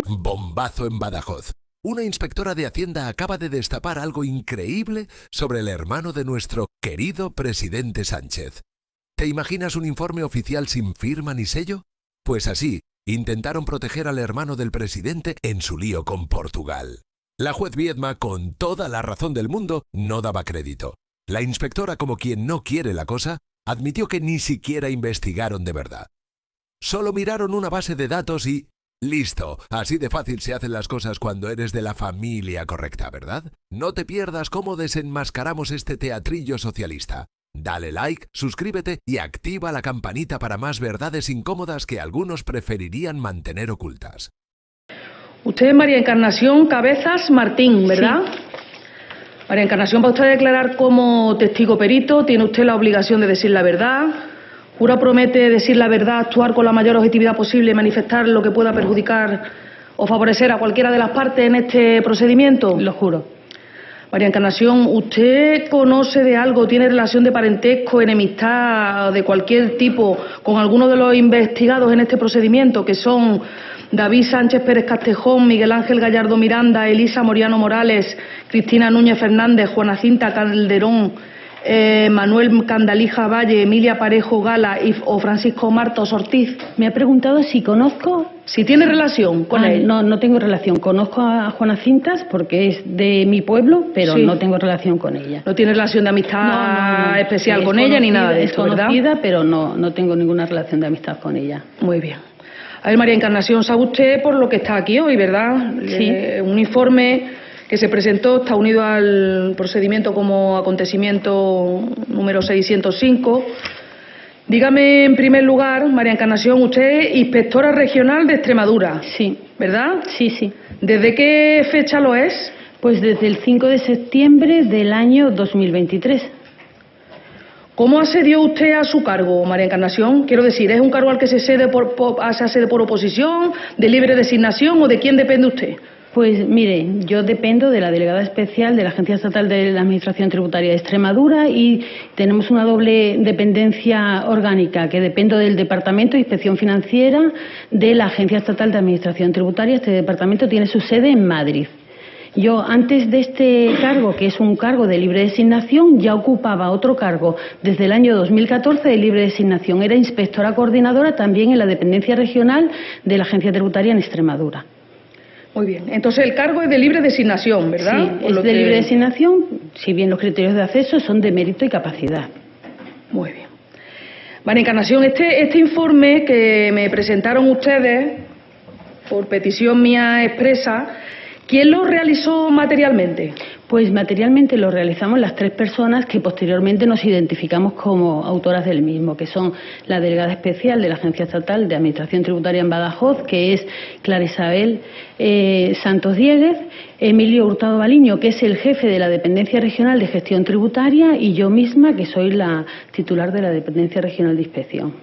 Bombazo en Badajoz. Una inspectora de Hacienda acaba de destapar algo increíble sobre el hermano de nuestro querido presidente Sánchez. ¿Te imaginas un informe oficial sin firma ni sello? Pues así, intentaron proteger al hermano del presidente en su lío con Portugal. La juez Viedma, con toda la razón del mundo, no daba crédito. La inspectora, como quien no quiere la cosa, admitió que ni siquiera investigaron de verdad. Solo miraron una base de datos y... ¡listo! Así de fácil se hacen las cosas cuando eres de la familia correcta, ¿verdad? No te pierdas cómo desenmascaramos este teatrillo socialista. Dale like, suscríbete y activa la campanita para más verdades incómodas que algunos preferirían mantener ocultas. Usted es María Encarnación Cabezas Martín, ¿verdad? Sí. María Encarnación, va usted a declarar como testigo perito, tiene usted la obligación de decir la verdad. Jura, promete decir la verdad, actuar con la mayor objetividad posible y manifestar lo que pueda perjudicar o favorecer a cualquiera de las partes en este procedimiento. Lo juro. María Encarnación, ¿usted conoce de algo, tiene relación de parentesco, enemistad de cualquier tipo con alguno de los investigados en este procedimiento, que son David Sánchez Pérez Castejón, Miguel Ángel Gallardo Miranda, Elisa Moriano Morales, Cristina Núñez Fernández, Juana Cinta Calderón, Manuel Candalija Valle, Emilia Parejo Gala o Francisco Martos Ortiz? Me ha preguntado si conozco... Si tiene relación con él. No tengo relación. Conozco a Juana Cintas porque es de mi pueblo, pero sí, no tengo relación con ella. ¿No tiene relación de amistad especial con ella ni nada de esto, verdad? Es conocida, pero no tengo ninguna relación de amistad con ella. Muy bien. A ver, María Encarnación, sabe usted por lo que está aquí hoy, ¿verdad? Sí. Un informe que se presentó, está unido al procedimiento como acontecimiento número 605. Dígame, en primer lugar, María Encarnación, usted es inspectora regional de Extremadura. Sí. ¿Verdad? Sí, sí. ¿Desde qué fecha lo es? Pues desde el 5 de septiembre del año 2023. ¿Cómo accedió usted a su cargo, María Encarnación? Quiero decir, ¿es un cargo al que se accede por oposición, de libre designación o de quién depende usted? Pues mire, yo dependo de la delegada especial de la Agencia Estatal de la Administración Tributaria de Extremadura y tenemos una doble dependencia orgánica, que dependo del Departamento de Inspección Financiera de la Agencia Estatal de Administración Tributaria. Este departamento tiene su sede en Madrid. Yo, antes de este cargo, que es un cargo de libre designación, ya ocupaba otro cargo desde el año 2014 de libre designación. Era inspectora coordinadora también en la dependencia regional de la Agencia Tributaria en Extremadura. Muy bien. Entonces, el cargo es de libre designación, ¿verdad? Sí, es de libre designación, si bien los criterios de acceso son de mérito y capacidad. Muy bien. María Encarnación, este informe que me presentaron ustedes, por petición mía expresa, ¿quién lo realizó materialmente? Pues materialmente lo realizamos las tres personas que posteriormente nos identificamos como autoras del mismo, que son la delegada especial de la Agencia Estatal de Administración Tributaria en Badajoz, que es Clara Isabel Santos Dieguez, Emilio Hurtado Baliño, que es el jefe de la Dependencia Regional de Gestión Tributaria, y yo misma, que soy la titular de la Dependencia Regional de Inspección.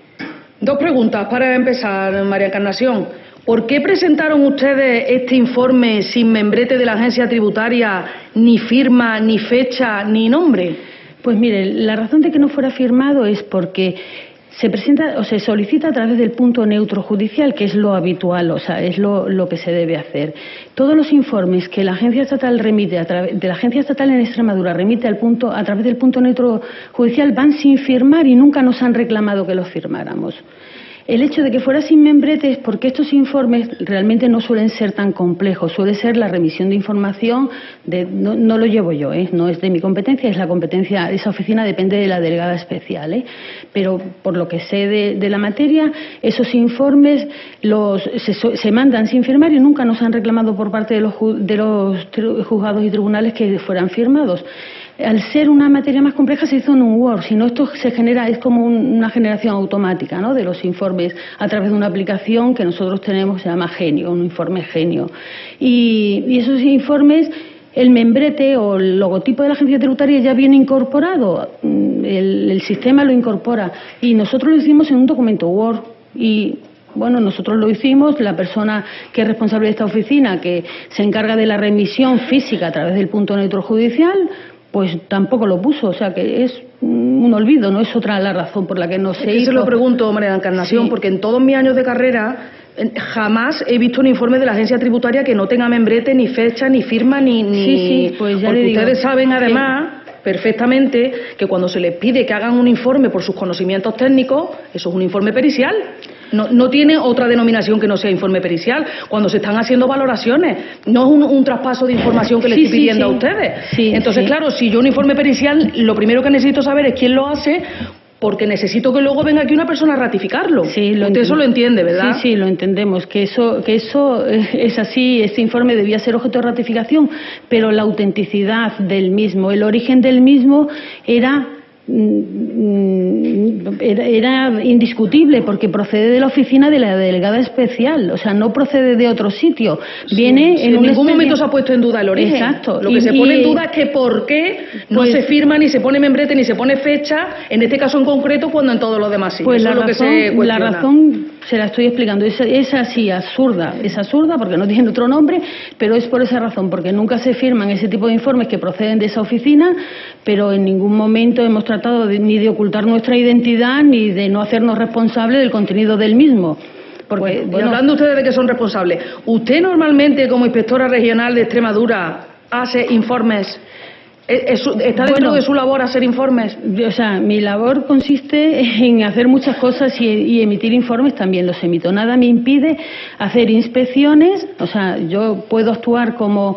Dos preguntas para empezar, María Encarnación. ¿Por qué presentaron ustedes este informe sin membrete de la agencia tributaria, ni firma, ni fecha, ni nombre? Pues mire, la razón de que no fuera firmado es porque se presenta o se solicita a través del punto neutro judicial, que es lo habitual, o sea, es lo que se debe hacer. Todos los informes que la agencia estatal remite, de la agencia estatal en Extremadura remite a través del punto neutro judicial, van sin firmar y nunca nos han reclamado que los firmáramos. El hecho de que fuera sin membrete es porque estos informes realmente no suelen ser tan complejos, suele ser la remisión de información, no lo llevo yo, no es de mi competencia, es la competencia, esa oficina depende de la delegada especial, pero por lo que sé de la materia, esos informes se mandan sin firmar y nunca nos han reclamado por parte de los juzgados y tribunales que fueran firmados. Al ser una materia más compleja se hizo en un Word, si no esto se genera, es como una generación automática, ¿no?, de los informes a través de una aplicación que nosotros tenemos, se llama Genio, un informe Genio. Y esos informes, el membrete o el logotipo de la agencia tributaria ya viene incorporado, el sistema lo incorpora y nosotros lo hicimos en un documento Word y... Bueno, nosotros lo hicimos, la persona que es responsable de esta oficina, que se encarga de la remisión física a través del punto neutro judicial, pues tampoco lo puso, o sea que es un olvido, no es otra la razón por la que no se hizo. Se lo pregunto, María Encarnación, sí, porque en todos mis años de carrera Jamás he visto un informe de la agencia tributaria que no tenga membrete, ni fecha, ni firma, ni... Pues ya porque le digo. Ustedes saben además perfectamente que cuando se les pide que hagan un informe por sus conocimientos técnicos, eso es un informe pericial. No tiene otra denominación que no sea informe pericial. Cuando se están haciendo valoraciones, no es un traspaso de información que le estoy pidiendo a ustedes. Entonces, claro, si yo un informe pericial, lo primero que necesito saber es quién lo hace, porque necesito que luego venga aquí una persona a ratificarlo. Usted eso lo entiende, ¿verdad? Sí, lo entendemos, que eso es así. Este informe debía ser objeto de ratificación, pero la autenticidad del mismo, el origen del mismo era indiscutible, porque procede de la oficina de la delegada especial, o sea, no procede de otro sitio. Viene en ningún momento se ha puesto en duda el origen. Exacto. Lo que se pone en duda es que por qué no se firma, ni se pone membrete, ni se pone fecha, en este caso en concreto, cuando en todos los demás sí. Pues eso es lo que se cuestiona. La razón se la estoy explicando, es así, absurda, es absurda porque no tiene otro nombre, pero es por esa razón, porque nunca se firman ese tipo de informes que proceden de esa oficina, pero en ningún momento hemos tratado ni de ocultar nuestra identidad ni de no hacernos responsables del contenido del mismo. Porque, bueno, hablando ustedes de que son responsables, ¿usted normalmente como inspectora regional de Extremadura hace informes? ¿Está dentro de su labor hacer informes? O sea, mi labor consiste en hacer muchas cosas y emitir informes también los emito. Nada me impide hacer inspecciones, o sea, yo puedo actuar como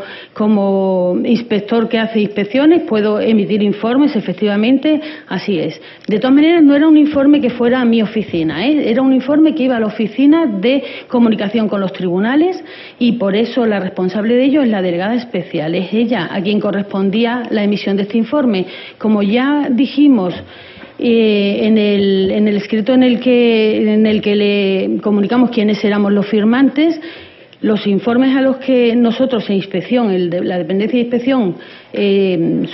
inspector que hace inspecciones, puedo emitir informes, efectivamente, así es. De todas maneras, no era un informe que fuera a mi oficina, era un informe que iba a la oficina de comunicación con los tribunales y por eso la responsable de ello es la delegada especial, es ella a quien correspondía la emisión de este informe. Como ya dijimos en el escrito en el que le comunicamos quiénes éramos los firmantes, los informes a los que nosotros en inspección, la dependencia de inspección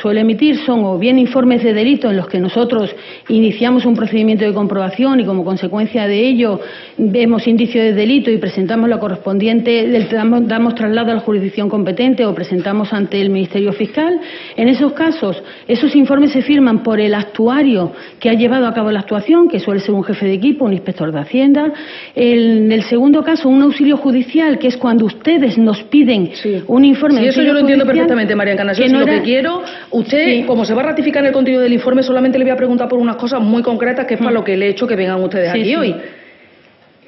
suele emitir son o bien informes de delito en los que nosotros iniciamos un procedimiento de comprobación y como consecuencia de ello vemos indicio de delito y presentamos la correspondiente, damos traslado a la jurisdicción competente o presentamos ante el Ministerio Fiscal. En esos casos, esos informes se firman por el actuario que ha llevado a cabo la actuación, que suele ser un jefe de equipo, un inspector de Hacienda. En el segundo caso, un auxilio judicial, que es cuando ustedes nos piden un informe. Sí, eso yo lo entiendo perfectamente, María Encarnación. Si lo que quiero, usted, como se va a ratificar el contenido del informe, solamente le voy a preguntar por unas cosas muy concretas, que es para lo que le he hecho que vengan ustedes aquí hoy.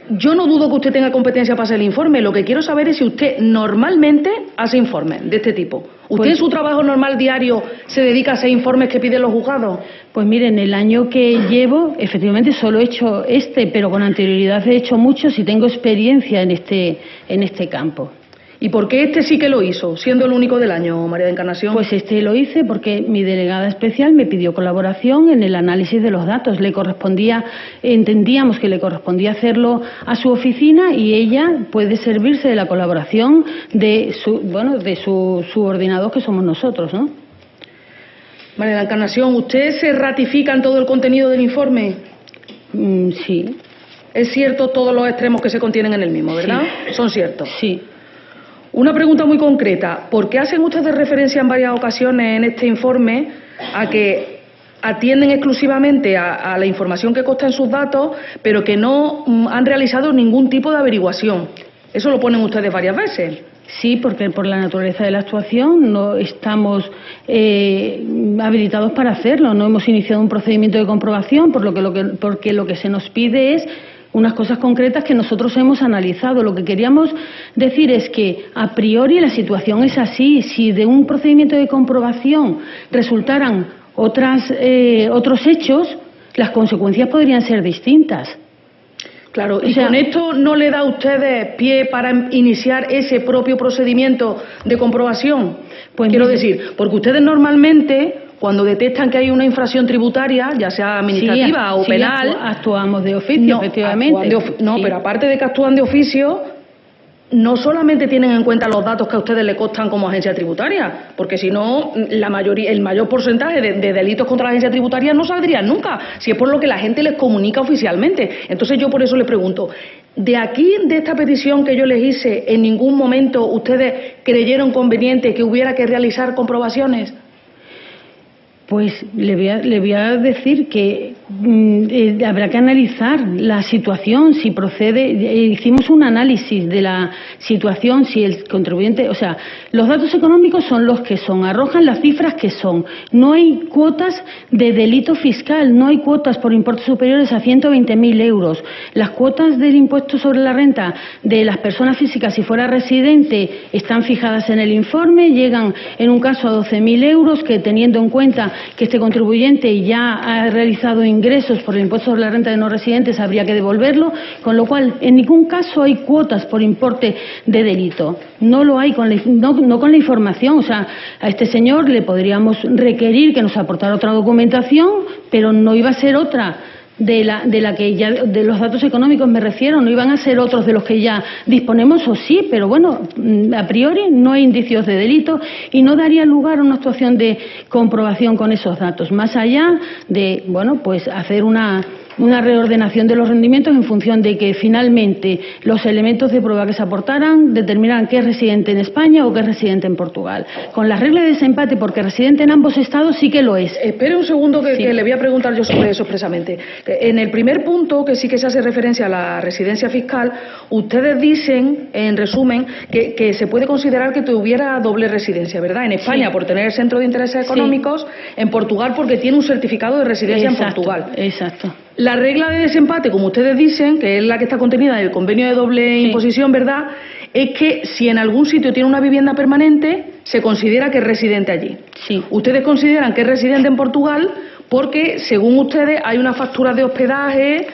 Yo no dudo que usted tenga competencia para hacer el informe. Lo que quiero saber es si usted normalmente hace informes de este tipo. ¿Usted en su trabajo normal diario se dedica a hacer informes que piden los juzgados? Pues miren, el año que llevo, efectivamente solo he hecho pero con anterioridad he hecho muchos y tengo experiencia en este campo. ¿Y por qué este sí que lo hizo, siendo el único del año, María de Encarnación? Pues este lo hice porque mi delegada especial me pidió colaboración en el análisis de los datos. Entendíamos que le correspondía hacerlo a su oficina y ella puede servirse de la colaboración de su subordinado, que somos nosotros, ¿no? María de Encarnación, ¿usted se ratifica en todo el contenido del informe? Sí. Es cierto todos los extremos que se contienen en el mismo, ¿verdad? Sí. ¿Son ciertos? Sí. Una pregunta muy concreta. ¿Por qué hacen ustedes referencia en varias ocasiones en este informe a que atienden exclusivamente a la información que consta en sus datos, pero que no han realizado ningún tipo de averiguación? Eso lo ponen ustedes varias veces. Sí, porque por la naturaleza de la actuación no estamos habilitados para hacerlo. No hemos iniciado un procedimiento de comprobación, porque lo que se nos pide es unas cosas concretas que nosotros hemos analizado. Lo que queríamos decir es que a priori la situación es así. Si de un procedimiento de comprobación resultaran otros hechos, las consecuencias podrían ser distintas. Claro, y con esto no le da a ustedes pie para iniciar ese propio procedimiento de comprobación. Pues quiero decir, porque ustedes normalmente, cuando detectan que hay una infracción tributaria, ya sea administrativa o penal, actuamos de oficio, efectivamente. Pero aparte de que actúan de oficio, no solamente tienen en cuenta los datos que a ustedes le constan como agencia tributaria, porque si no, el mayor porcentaje de delitos contra la agencia tributaria no saldrían nunca, si es por lo que la gente les comunica oficialmente. Entonces yo por eso les pregunto, de esta petición que yo les hice, ¿en ningún momento ustedes creyeron conveniente que hubiera que realizar comprobaciones? Pues le voy a decir que habrá que analizar la situación, si procede. Hicimos un análisis de la situación, si el contribuyente, o sea, los datos económicos son los que son, arrojan las cifras que son. No hay cuotas de delito fiscal, no hay cuotas por importes superiores a 120.000 euros. Las cuotas del impuesto sobre la renta de las personas físicas, si fuera residente, están fijadas en el informe, llegan en un caso a 12.000 euros, que teniendo en cuenta que este contribuyente ya ha realizado ingresos por el impuesto sobre la renta de no residentes, habría que devolverlo, con lo cual en ningún caso hay cuotas por importe de delito. No lo hay no con la información. O sea, a este señor le podríamos requerir que nos aportara otra documentación, pero no iba a ser otra de la que ya, de los datos económicos me refiero, no iban a ser otros de los que ya disponemos, o sí, pero bueno, a priori no hay indicios de delito y no daría lugar a una actuación de comprobación con esos datos, más allá de, bueno, pues hacer una reordenación de los rendimientos en función de que finalmente los elementos de prueba que se aportaran determinaran qué es residente en España o qué es residente en Portugal. Con la regla de desempate, porque residente en ambos estados sí que lo es. Espere un segundo que le voy a preguntar yo sobre eso expresamente. En el primer punto, que sí que se hace referencia a la residencia fiscal, ustedes dicen, en resumen, que se puede considerar que tuviera doble residencia, ¿verdad? En España, por tener el centro de intereses económicos, en Portugal porque tiene un certificado de residencia en Portugal. Exacto. La regla de desempate, como ustedes dicen, que es la que está contenida en el convenio de doble imposición, ¿verdad?, es que si en algún sitio tiene una vivienda permanente, se considera que es residente allí. Sí. Ustedes consideran que es residente en Portugal porque, según ustedes, hay una factura de hospedaje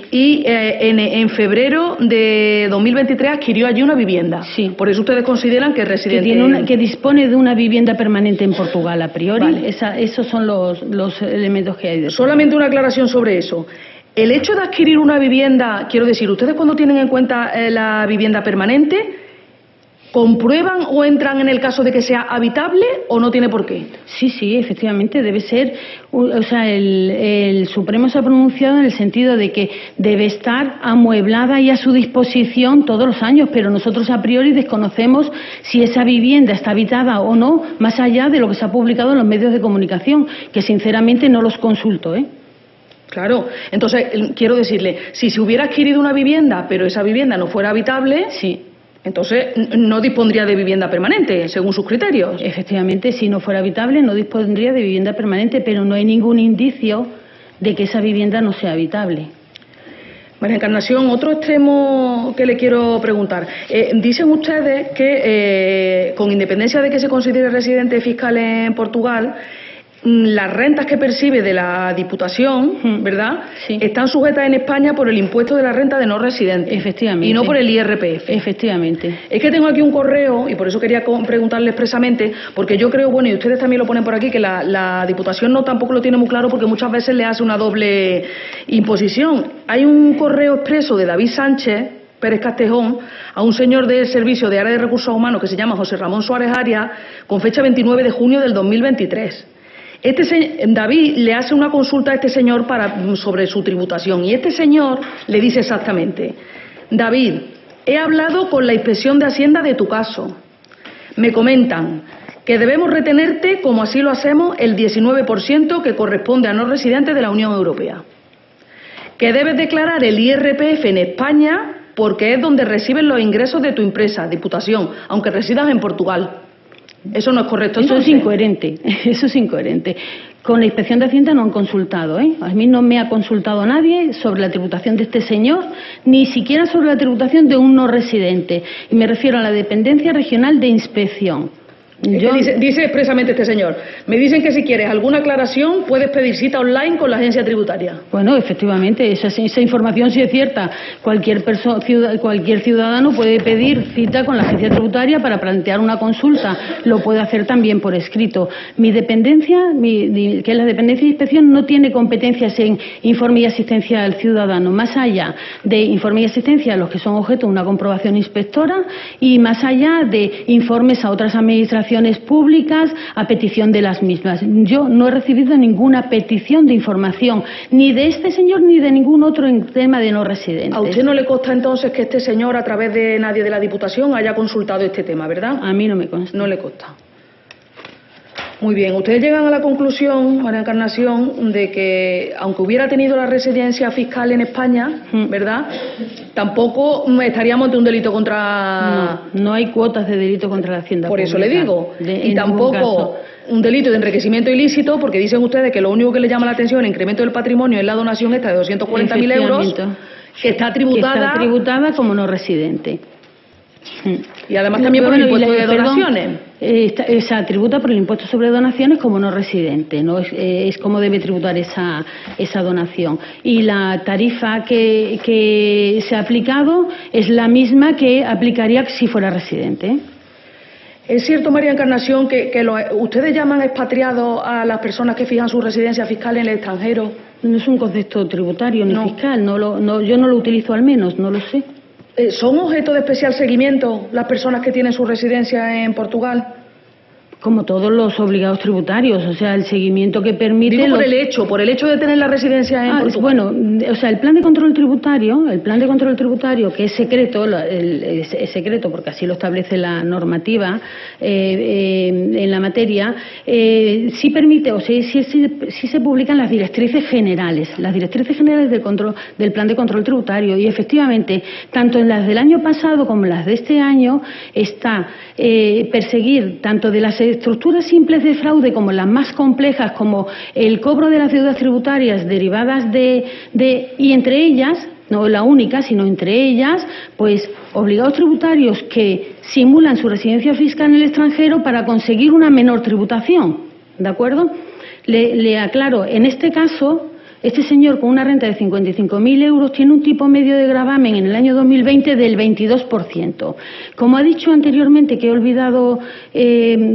y en febrero de 2023 adquirió allí una vivienda. Sí. Por eso ustedes consideran que es residente. Que dispone de una vivienda permanente en Portugal, a priori. Vale. Esos son los elementos que hay. Solamente una aclaración sobre eso. El hecho de adquirir una vivienda, quiero decir, ustedes cuando tienen en cuenta la vivienda permanente, ¿comprueban o entran en el caso de que sea habitable o no tiene por qué? Sí, efectivamente, debe ser, o sea, el Supremo se ha pronunciado en el sentido de que debe estar amueblada y a su disposición todos los años, pero nosotros a priori desconocemos si esa vivienda está habitada o no, más allá de lo que se ha publicado en los medios de comunicación, que sinceramente no los consulto, ¿eh? Claro, entonces quiero decirle, si se hubiera adquirido una vivienda, pero esa vivienda no fuera habitable, entonces no dispondría de vivienda permanente, según sus criterios. Efectivamente, si no fuera habitable no dispondría de vivienda permanente, pero no hay ningún indicio de que esa vivienda no sea habitable. María Encarnación, otro extremo que le quiero preguntar. Dicen ustedes que, con independencia de que se considere residente fiscal en Portugal, las rentas que percibe de la Diputación, ¿verdad?, están sujetas en España por el impuesto de la renta de no residentes. Efectivamente. Y no por el IRPF. Efectivamente. Es que tengo aquí un correo, y por eso quería preguntarle expresamente, porque yo creo, bueno, y ustedes también lo ponen por aquí, que la Diputación no tampoco lo tiene muy claro porque muchas veces le hace una doble imposición. Hay un correo expreso de David Sánchez Pérez Castejón a un señor del Servicio de Área de Recursos Humanos que se llama José Ramón Suárez Arias, con fecha 29 de junio del 2023. David le hace una consulta a este señor sobre su tributación y este señor le dice exactamente: David, he hablado con la Inspección de Hacienda de tu caso. Me comentan que debemos retenerte, como así lo hacemos, el 19% que corresponde a no residentes de la Unión Europea. Que debes declarar el IRPF en España porque es donde reciben los ingresos de tu empresa, Diputación, aunque residas en Portugal. Eso no es correcto. Eso es incoherente. Eso es incoherente. Con la Inspección de Hacienda no han consultado, ¿eh? A mí no me ha consultado nadie sobre la tributación de este señor, ni siquiera sobre la tributación de un no residente. Y me refiero a la Dependencia Regional de Inspección. Dice expresamente este señor: me dicen que si quieres alguna aclaración puedes pedir cita online con la agencia tributaria. Bueno, efectivamente, esa información sí es cierta. Cualquier ciudadano puede pedir cita con la agencia tributaria para plantear una consulta. Lo puede hacer también por escrito. Mi dependencia, que es la Dependencia de Inspección, no tiene competencias en informe y asistencia al ciudadano, más allá de informe y asistencia a los que son objeto de una comprobación inspectora y más allá de informes a otras administraciones públicas a petición de las mismas. Yo no he recibido ninguna petición de información, ni de este señor ni de ningún otro en tema de no residentes. ¿A usted no le consta entonces que este señor, a través de nadie de la Diputación, haya consultado este tema, verdad? A mí no me consta. No le consta. Muy bien, ustedes llegan a la conclusión, María Encarnación, de que aunque hubiera tenido la residencia fiscal en España, ¿verdad?, tampoco estaríamos ante un delito contra... No hay cuotas de delito contra la Hacienda Por Pública. eso le digo, y tampoco un delito de enriquecimiento ilícito, porque dicen ustedes que lo único que les llama la atención, el incremento del patrimonio, es la donación esta de 240.000 euros, que está tributada como no residente. Y además también por el impuesto de donaciones. Esa tributa por el impuesto sobre donaciones como no residente, ¿no? Es como debe tributar esa donación. Y la tarifa que se ha aplicado es la misma que aplicaría si fuera residente. ¿Es cierto, María Encarnación, que ustedes llaman expatriados a las personas que fijan su residencia fiscal en el extranjero? No es un concepto tributario ni fiscal, yo no lo utilizo, al menos, no lo sé. ¿Son objeto de especial seguimiento las personas que tienen su residencia en Portugal? Como todos los obligados tributarios, o sea, el seguimiento que permite... Digo por el hecho de tener la residencia en Portugal. Bueno, o sea, el plan de control tributario, que es secreto, es secreto porque así lo establece la normativa en la materia, sí permite, o sea, sí se publican las directrices generales del plan de control tributario, y efectivamente, tanto en las del año pasado como en las de este año, está perseguir tanto de las estructuras simples de fraude como las más complejas, como el cobro de las deudas tributarias derivadas y entre ellas, no la única, sino entre ellas, pues obligados tributarios que simulan su residencia fiscal en el extranjero para conseguir una menor tributación, ¿de acuerdo? Le aclaro, en este caso, este señor con una renta de 55.000 euros tiene un tipo medio de gravamen en el año 2020 del 22%. Como ha dicho anteriormente, que he olvidado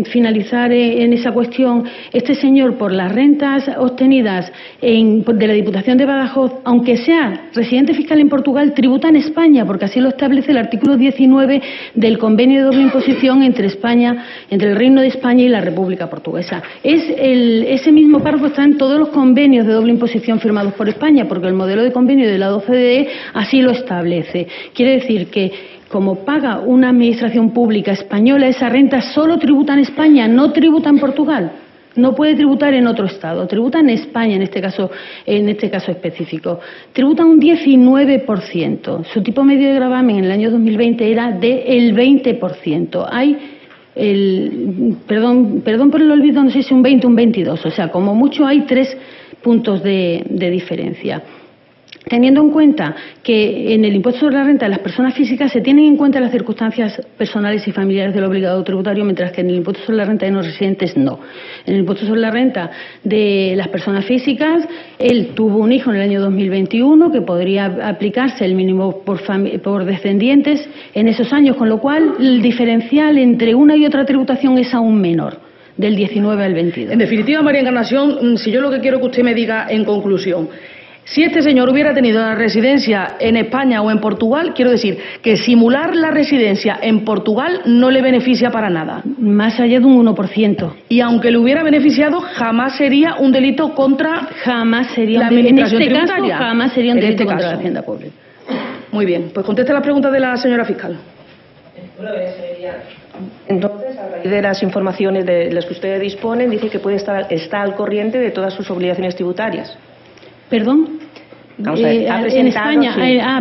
finalizar en esa cuestión, este señor, por las rentas obtenidas de la Diputación de Badajoz, aunque sea residente fiscal en Portugal, tributa en España, porque así lo establece el artículo 19 del Convenio de Doble Imposición entre el Reino de España y la República Portuguesa. Ese mismo párrafo está en todos los convenios de doble imposición firmados por España, porque el modelo de convenio de la OCDE así lo establece. Quiere decir que, como paga una administración pública española, esa renta solo tributa en España, no tributa en Portugal. No puede tributar en otro estado, tributa en España en este caso específico. Tributa un 19%. Su tipo medio de gravamen en el año 2020 era del 20%. Hay perdón por el olvido, no sé si un 20 o un 22, o sea, como mucho hay 3 puntos de diferencia. Teniendo en cuenta que en el impuesto sobre la renta de las personas físicas se tienen en cuenta las circunstancias personales y familiares del obligado tributario, mientras que en el impuesto sobre la renta de no residentes no. En el impuesto sobre la renta de las personas físicas, él tuvo un hijo en el año 2021 que podría aplicarse el mínimo por descendientes en esos años, con lo cual el diferencial entre una y otra tributación es aún menor, del 19 al 22. En definitiva, María Encarnación, si yo lo que quiero que usted me diga en conclusión, si este señor hubiera tenido la residencia en España o en Portugal, quiero decir que simular la residencia en Portugal no le beneficia para nada. Más allá de un 1%. Y aunque le hubiera beneficiado, jamás sería un delito contra la administración tributaria. Jamás sería un delito contra la Hacienda Pública. Muy bien, pues conteste las preguntas de la señora fiscal. Entonces, a raíz de las informaciones de las que ustedes disponen, dice que está al corriente de todas sus obligaciones tributarias. ¿Perdón? Vamos a ver, en España,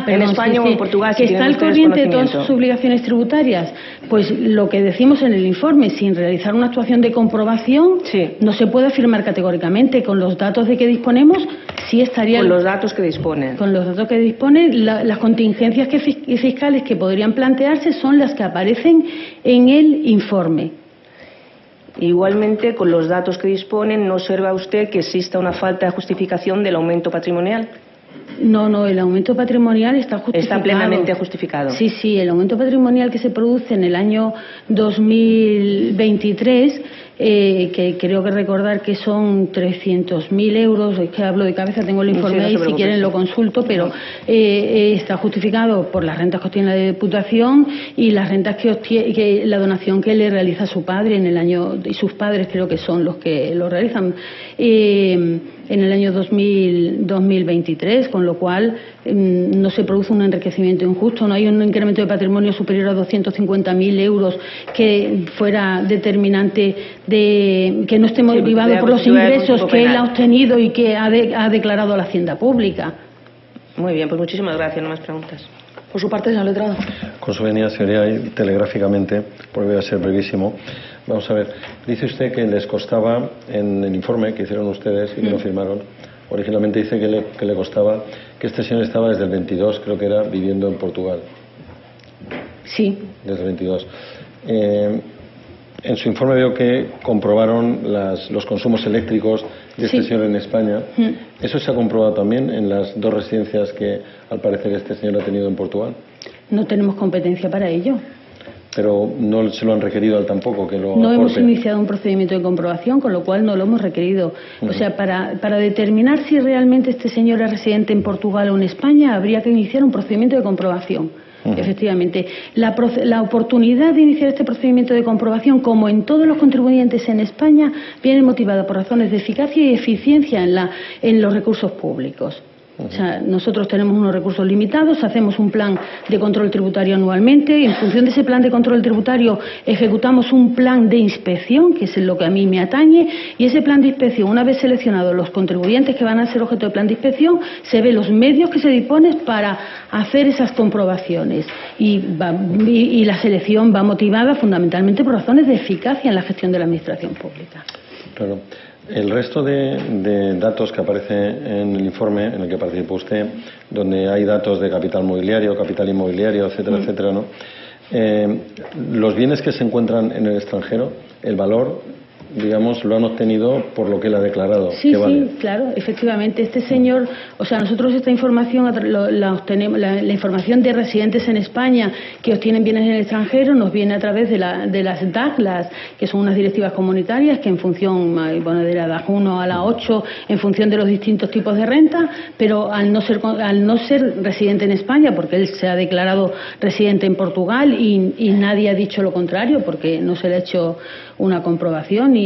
en España o en Portugal, que está al corriente de todas sus obligaciones tributarias. Pues lo que decimos en el informe, sin realizar una actuación de comprobación, no se puede afirmar categóricamente. Con los datos de que disponemos, sí estaría. Con los datos que disponen. Con los datos que disponen, las contingencias fiscales que podrían plantearse son las que aparecen en el informe. Igualmente, con los datos que disponen, ¿no observa usted que exista una falta de justificación del aumento patrimonial? No, el aumento patrimonial está justificado. Está plenamente justificado. Sí, el aumento patrimonial que se produce en el año 2023, que creo que recordar que son 300.000 euros, es que hablo de cabeza, tengo el informe ahí, si quieren lo consulto, pero está justificado por las rentas que obtiene la Diputación y las rentas que la donación que le realiza su padre en el año, y sus padres creo que son los que lo realizan en el año 2023, con lo cual no se produce un enriquecimiento injusto, no hay un incremento de patrimonio superior a 250.000 euros que fuera determinante de que no esté motivado por los ingresos que él ha obtenido y que ha declarado a la Hacienda Pública. Muy bien, pues muchísimas gracias. No más preguntas. Por su parte, señor letrado. Con su venia, señoría, y telegráficamente, porque voy a ser brevísimo. Vamos a ver, dice usted que les costaba, en el informe que hicieron ustedes y que lo firmaron, originalmente dice que le costaba, que este señor estaba desde el 22, creo que era, viviendo en Portugal. Sí. Desde el 22. En su informe veo que comprobaron los consumos eléctricos de este señor en España. ¿Eso se ha comprobado también en las 2 residencias que al parecer este señor ha tenido en Portugal? No tenemos competencia para ello. Pero no se lo han requerido al tampoco que lo No aporte. hemos iniciado un procedimiento de comprobación, con lo cual no lo hemos requerido. O sea, para determinar si realmente este señor es residente en Portugal o en España, habría que iniciar un procedimiento de comprobación. Efectivamente, la oportunidad de iniciar este procedimiento de comprobación, como en todos los contribuyentes en España, viene motivada por razones de eficacia y eficiencia en los recursos públicos. O sea, nosotros tenemos unos recursos limitados, hacemos un plan de control tributario anualmente y en función de ese plan de control tributario ejecutamos un plan de inspección, que es lo que a mí me atañe, y ese plan de inspección, una vez seleccionados los contribuyentes que van a ser objeto del plan de inspección, se ve los medios que se disponen para hacer esas comprobaciones y la selección va motivada fundamentalmente por razones de eficacia en la gestión de la administración pública. Claro. El resto de datos que aparece en el informe en el que participó usted, donde hay datos de capital mobiliario, capital inmobiliario, etcétera, etcétera, ¿no? Los bienes que se encuentran en el extranjero, el valor, digamos, lo han obtenido por lo que él ha declarado. Sí, ¿Qué vale? sí, claro, efectivamente. Este señor, o sea, nosotros esta información la obtenemos, la información de residentes en España que obtienen bienes en el extranjero nos viene a través de las DAC, que son unas directivas comunitarias que en función, bueno, de la DAC 1 a la 8, en función de los distintos tipos de renta, pero al no ser residente en España, porque él se ha declarado residente en Portugal y nadie ha dicho lo contrario, porque no se le ha hecho una comprobación y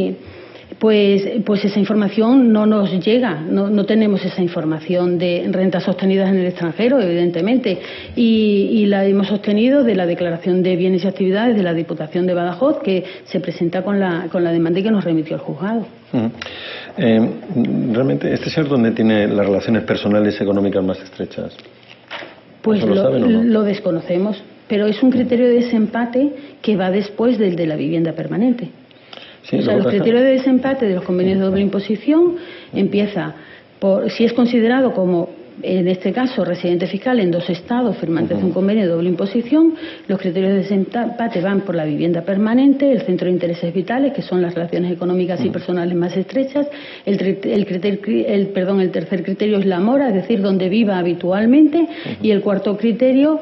pues esa información no nos llega, no tenemos esa información de rentas obtenidas en el extranjero, evidentemente, y la hemos obtenido de la declaración de bienes y actividades de la Diputación de Badajoz, que se presenta con la demanda y que nos remitió el juzgado. Realmente, ¿este señor dónde tiene las relaciones personales y económicas más estrechas? Pues ¿Lo saben o no? Lo desconocemos, pero es un criterio de desempate que va después del de la vivienda permanente. Sí, o sea, los criterios de desempate de los convenios de doble imposición empieza por si es considerado como, en este caso, residente fiscal en 2 estados firmantes de un convenio de doble imposición. Los criterios de desempate van por la vivienda permanente, el centro de intereses vitales, que son las relaciones económicas y personales más estrechas. El tercer criterio es la mora, es decir, donde viva habitualmente. Y el cuarto criterio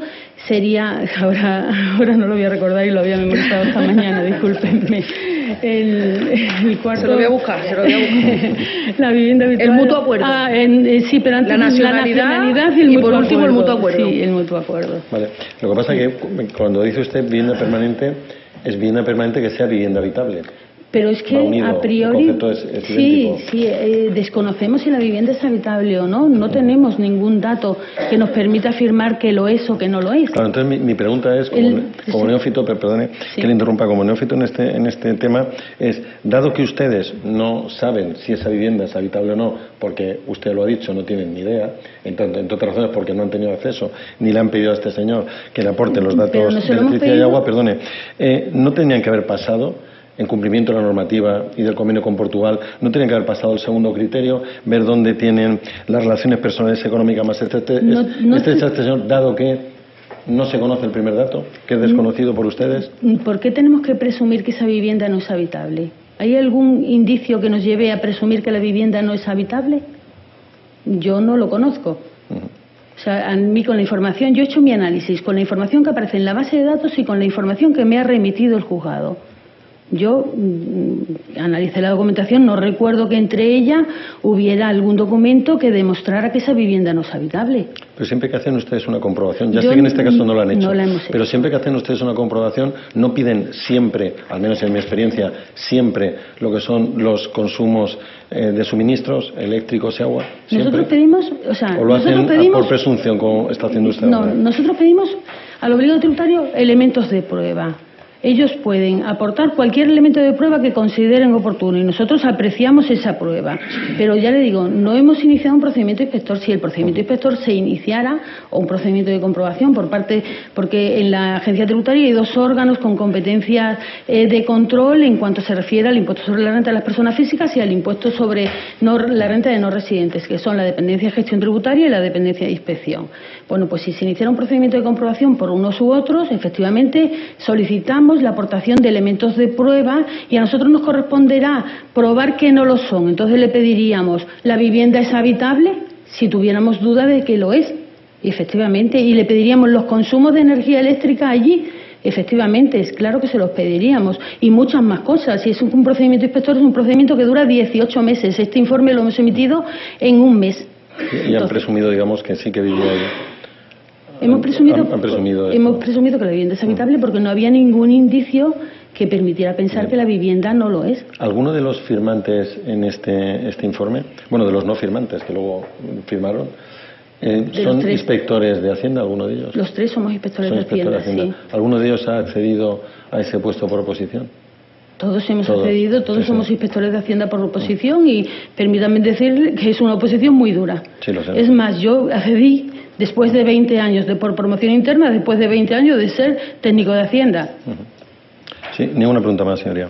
sería, ahora no lo voy a recordar y lo había memorizado esta mañana, discúlpenme. El cuarto, se lo voy a buscar. La vivienda habitual. El mutuo acuerdo. Sí, pero antes la nacionalidad y por último el mutuo acuerdo. Sí, el mutuo acuerdo. Vale. Lo que pasa es que cuando dice usted vivienda permanente, es vivienda permanente que sea vivienda habitable. Pero es que unido, a priori, el concepto es idéntico. desconocemos si la vivienda es habitable o no. No tenemos ningún dato que nos permita afirmar que lo es o que no lo es. Claro, entonces mi pregunta es, como neófito, perdone que le interrumpa, como neófito en este tema, es, dado que ustedes no saben si esa vivienda es habitable o no, porque usted lo ha dicho, no tienen ni idea, entre otras razones porque no han tenido acceso, ni le han pedido a este señor que le aporte los datos de electricidad y agua, no tenían que haber pasado, en cumplimiento de la normativa y del convenio con Portugal, no tienen que haber pasado el segundo criterio, ver dónde tienen las relaciones personales económicas más estrechas, este señor, dado que no se conoce el primer dato, que es desconocido por ustedes. ¿Por qué tenemos que presumir que esa vivienda no es habitable? ¿Hay algún indicio que nos lleve a presumir que la vivienda no es habitable? Yo no lo conozco. O sea, a mí con la información, yo he hecho mi análisis con la información que aparece en la base de datos y con la información que me ha remitido el juzgado. Yo analicé la documentación, no recuerdo que entre ella hubiera algún documento que demostrara que esa vivienda no es habitable. Pero siempre que hacen ustedes una comprobación, ya sé que en este caso no lo han hecho, no la hemos hecho. Pero siempre que hacen ustedes una comprobación, no piden siempre, al menos en mi experiencia, siempre lo que son los consumos de suministros eléctricos y agua. ¿Siempre? Nosotros pedimos, ¿O lo hacen por presunción, como está haciendo usted No, ahora? nosotros pedimos al obligado tributario elementos de prueba. Ellos pueden aportar cualquier elemento de prueba que consideren oportuno y nosotros apreciamos esa prueba. Pero ya le digo, no hemos iniciado un procedimiento inspector. Si el procedimiento inspector se iniciara, o un procedimiento de comprobación porque en la agencia tributaria hay dos órganos con competencias de control en cuanto se refiere al impuesto sobre la renta de las personas físicas y al impuesto sobre la renta de no residentes, que son la dependencia de gestión tributaria y la dependencia de inspección. Bueno, pues si se iniciara un procedimiento de comprobación por unos u otros, efectivamente solicitamos la aportación de elementos de prueba y a nosotros nos corresponderá probar que no lo son. Entonces le pediríamos, ¿la vivienda es habitable? Si tuviéramos duda de que lo es, efectivamente, y le pediríamos los consumos de energía eléctrica allí. Efectivamente, es claro que se los pediríamos. Y muchas más cosas. Si es un procedimiento inspector, es un procedimiento que dura 18 meses. Este informe lo hemos emitido en un mes. Y han presumido, digamos, que sí que vivía ahí. Hemos presumido que la vivienda es habitable porque no había ningún indicio que permitiera pensar que la vivienda no lo es. ¿Alguno de los firmantes en este informe, bueno, de los no firmantes que luego firmaron, son inspectores de Hacienda, alguno de ellos? Los tres somos inspectores de Hacienda, sí. ¿Alguno de ellos ha accedido a ese puesto por oposición? Todos hemos accedido, todos somos inspectores de Hacienda por oposición y permítanme decir que es una oposición muy dura. Sí, lo sé. Es más, yo accedí después de 20 años por promoción interna, después de 20 años de ser técnico de Hacienda. Sí, ninguna pregunta más, señoría.